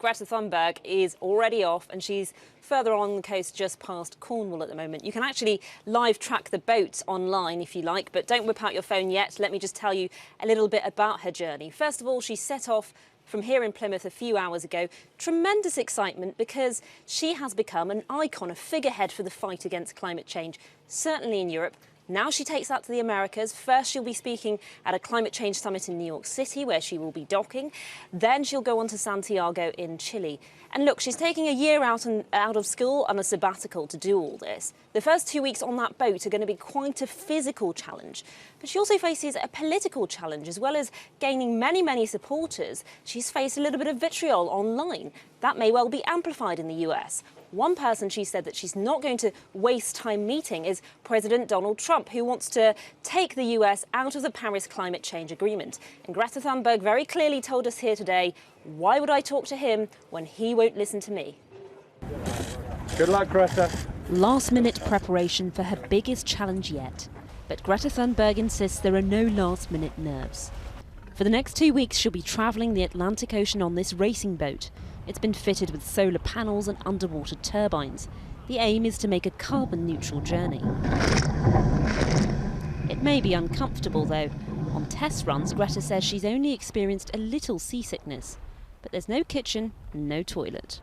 Greta Thunberg is already off and she's further on the coast just past Cornwall at the moment. You can actually live track the boat online if you like, but don't whip out your phone yet. Let me just tell you a little bit about her journey. First of all, she set off from here in Plymouth a few hours ago. Tremendous excitement because she has become an icon, a figurehead for the fight against climate change, certainly in Europe. Now she takes that to the Americas. First, she'll be speaking at a climate change summit in New York City, where she will be docking. Then she'll go on to Santiago in Chile. And look, she's taking a year out of school on a sabbatical to do all this. The first 2 weeks on that boat are going to be quite a physical challenge. But she also faces a political challenge. As well as gaining many supporters, she's faced a little bit of vitriol online. That may well be amplified in the US. One person she said that she's not going to waste time meeting is President Donald Trump, who wants to take the US out of the Paris Climate Change Agreement. And Greta Thunberg very clearly told us here today, why would I talk to him when he won't listen to me? Good luck, Greta. Last-minute preparation for her biggest challenge yet. But Greta Thunberg insists there are no last-minute nerves. For the next 2 weeks, she'll be travelling the Atlantic Ocean on this racing boat. It's been fitted with solar panels and underwater turbines. The aim is to make a carbon-neutral journey. It may be uncomfortable, though. On test runs, Greta says she's only experienced a little seasickness. But there's no kitchen, no toilet.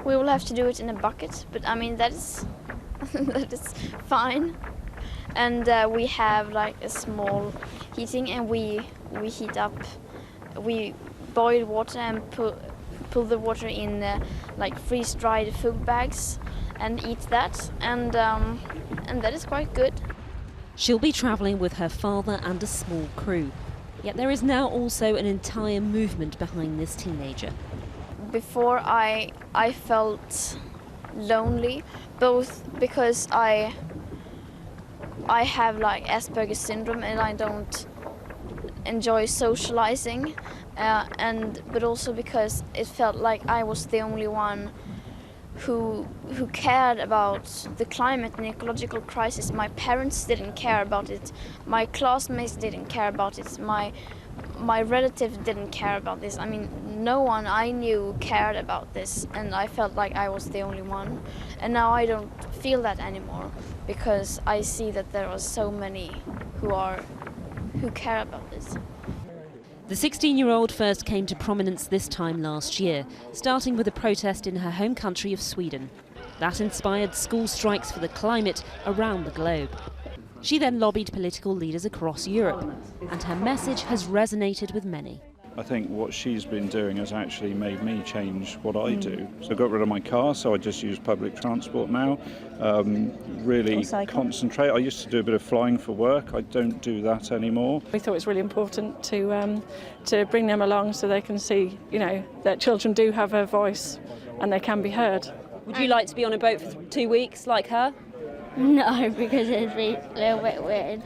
We will have to do it in a bucket, but I mean, that is that is fine. And we have like a small heating, and we heat up, we boil water and pull the water in like freeze-dried food bags and eat that, and that is quite good. She'll be travelling with her father and a small crew. Yet there is now also an entire movement behind this teenager. Before I felt lonely, both because I have like Asperger's syndrome and I don't enjoy socializing, but also because it felt like I was the only one who cared about the climate and ecological crisis. My parents didn't care about it, my classmates didn't care about it, my relatives didn't care about this. I mean, no one I knew cared about this, and I felt like I was the only one. And now I don't feel that anymore, because I see that there are so many who care about this. The 16-year-old first came to prominence this time last year, starting with a protest in her home country of Sweden. That inspired school strikes for the climate around the globe. She then lobbied political leaders across Europe, and her message has resonated with many. I think what she's been doing has actually made me change what I do. So I got rid of my car, so I just use public transport now. Really concentrate. I used to do a bit of flying for work. I don't do that anymore. We thought it was really important to bring them along so they can see, that children do have a voice and they can be heard. Would you like to be on a boat for 2 weeks like her? No, because it'd be a little bit weird.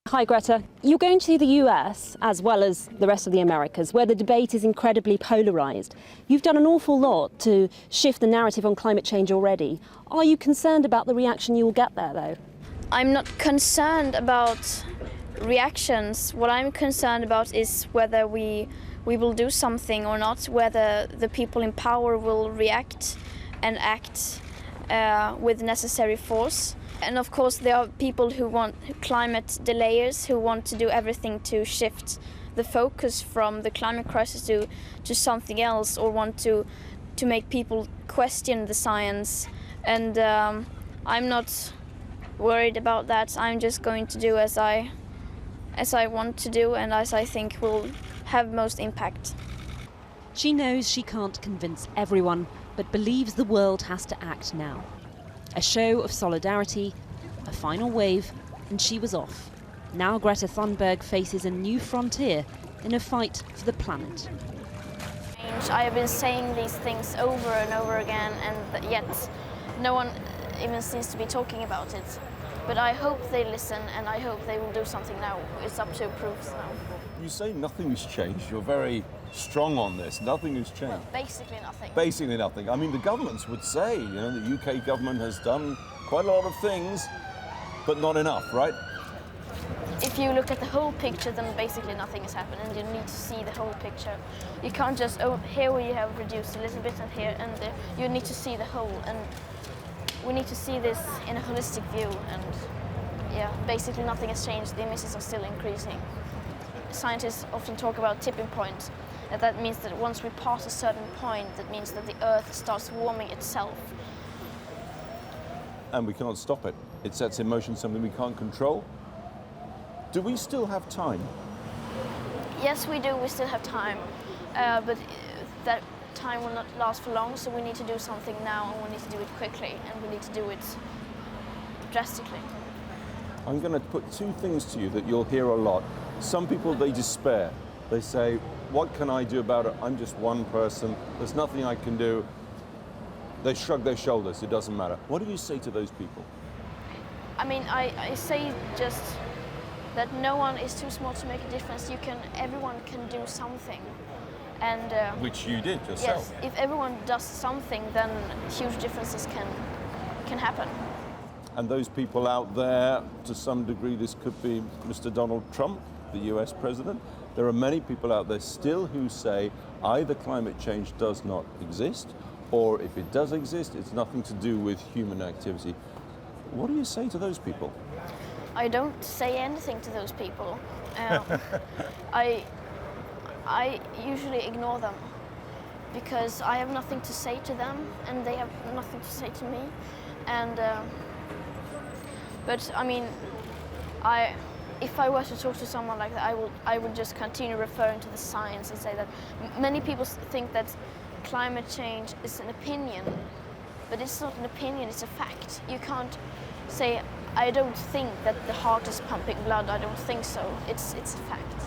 Hi Greta, you're going to the US as well as the rest of the Americas, where the debate is incredibly polarised. You've done an awful lot to shift the narrative on climate change already. Are you concerned about the reaction you will get there, though? I'm not concerned about reactions. What I'm concerned about is whether we will do something or not, whether the people in power will react and act with necessary force. And of course there are people who want climate delayers, who want to do everything to shift the focus from the climate crisis to something else, or want to make people question the science. And I'm not worried about that. I'm just going to do as I want to do and as I think will have most impact. She knows she can't convince everyone, but believes the world has to act now. A show of solidarity, a final wave, and she was off. Now Greta Thunberg faces a new frontier in a fight for the planet. I have been saying these things over and over again, and yet no one even seems to be talking about it. But I hope they listen, and I hope they will do something now. It's up to proofs now. You say nothing has changed. You're very strong on this. Nothing has changed. Well, basically nothing. Basically nothing. I mean, the governments would say, the UK government has done quite a lot of things, but not enough, right? if you look at the whole picture, then basically nothing has happened, and you need to see the whole picture. You can't just, oh, here we have reduced a little bit, and here, and there. You need to see the whole, and we need to see this in a holistic view, and yeah, basically nothing has changed. The emissions are still increasing. Scientists often talk about tipping points, and that means that once we pass a certain point, that means that the Earth starts warming itself. And we can't stop it. It sets in motion something we can't control. Do we still have time? Yes, we do. We still have time, but that time will not last for long. So we need to do something now, and we need to do it quickly, and we need to do it drastically. I'm going to put two things to you that you'll hear a lot. Some people, they despair. They say, what can I do about it? I'm just one person. There's nothing I can do. They shrug their shoulders. It doesn't matter. What do you say to those people? I mean, I say just that no one is too small to make a difference. Everyone can do something. And Which you did yourself. yes, if everyone does something, then huge differences can happen. And those people out there, to some degree, this could be Mr. Donald Trump, the US president. There are many people out there still who say either climate change does not exist, or if it does exist, it's nothing to do with human activity. What do you say to those people? I don't say anything to those people. I usually ignore them because I have nothing to say to them, and they have nothing to say to me. And but I mean, if I were to talk to someone like that, I would just continue referring to the science and say that many people think that climate change is an opinion, but it's not an opinion, it's a fact. You can't say, I don't think that the heart is pumping blood, I don't think so. It's a fact.